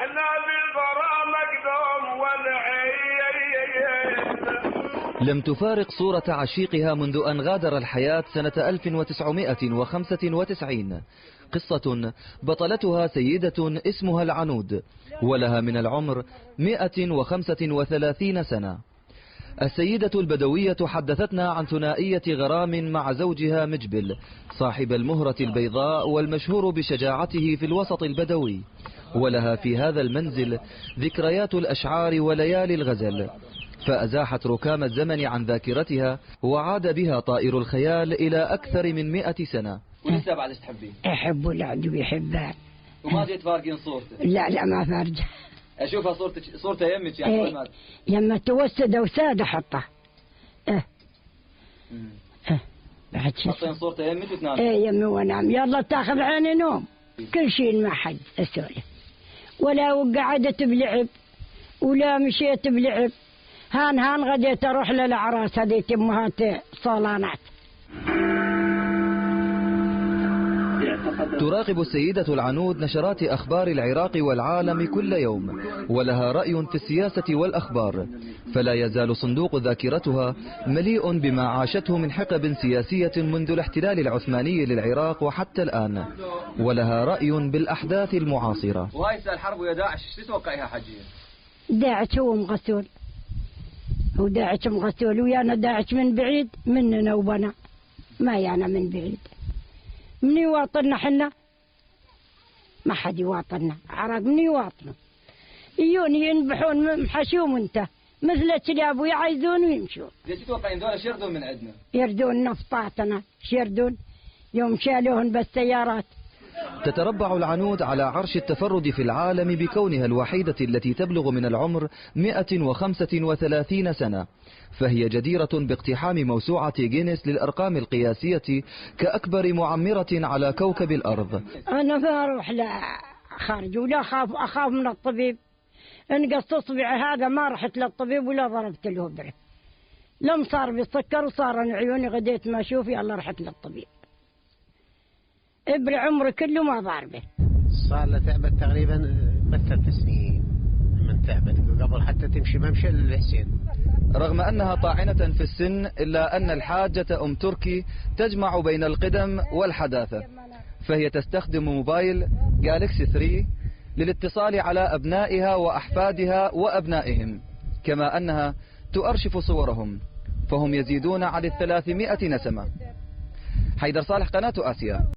احنا بالبرامج دوم والعين. لم تفارق صورة عشيقها منذ أن غادر الحياة سنة 1995. قصة بطلتها سيدة اسمها العنود، ولها من العمر 135 سنة. السيدة البدوية حدثتنا عن ثنائية غرام مع زوجها مجبل صاحب المهرة البيضاء والمشهور بشجاعته في الوسط البدوي، ولها في هذا المنزل ذكريات الأشعار وليالي الغزل، فأزاحت ركام الزمن عن ذاكرتها وعاد بها طائر الخيال إلى أكثر من 100 سنة. ولسه بعد تحبيه؟ أحبه العدو بيحبها. وما جيت فارقين صورته؟ لا ما فارجة. أشوفها صورته يمك يعني. لما توسد وساد أحطه. بعد شيء حطين صورته يمك وتنام؟ يمي وانام. يلا تاخذ عيني نوم. كل شيء ما حد أسولف، ولا وقعدت بلعب ولا مشيت بلعب. هان غديت أروح للأعراس هذيك أمهات صالانات. تراقب السيدة العنود نشرات أخبار العراق والعالم كل يوم، ولها رأي في السياسة والأخبار، فلا يزال صندوق ذاكرتها مليء بما عاشته من حقب سياسية منذ الاحتلال العثماني للعراق وحتى الآن، ولها رأي بالأحداث المعاصرة. وهاي الحرب ويا داعش شو تتوقعيها حجية؟ داعش هو مغسول، وداعش مغسول، ويانا داعش من بعيد مننا وبنا، ما يانا من بعيد. من يواطننا حنا؟ ما حد يواطننا. عراق من يواطنوا؟ يجون ينبحون محشوم انت مثل الكلاب ويعايزون ويمشون. ليش تتوقعين ذولا شردون من عندنا؟ يردون نفطاتنا، شيردون يوم شالوهن بالسيارات. تتربع العنود على عرش التفرد في العالم بكونها الوحيدة التي تبلغ من العمر 135 سنة، فهي جديرة باقتحام موسوعة جينيس للأرقام القياسية كأكبر معمرة على كوكب الأرض. أنا ما أروح لا خارج ولا أخاف من الطبيب. انقص إصبعي هذا ما رحت للطبيب ولا ضربت له إبرة. لم صار بالسكر وصار عيوني غديت ما أشوف، يلا رحت للطبيب. إبرة عمري كله ما ضاربه. صار له تعبت تقريبا 3 سنين من تعبت، قبل حتى تمشي ممشى للحسين. رغم أنها طاعنة في السن إلا أن الحاجة أم تركي تجمع بين القدم والحداثة، فهي تستخدم موبايل جالكسي 3 للاتصال على أبنائها وأحفادها وأبنائهم، كما أنها تؤرشف صورهم فهم يزيدون عن 300 نسمة. حيدر صالح، قناة آسيا.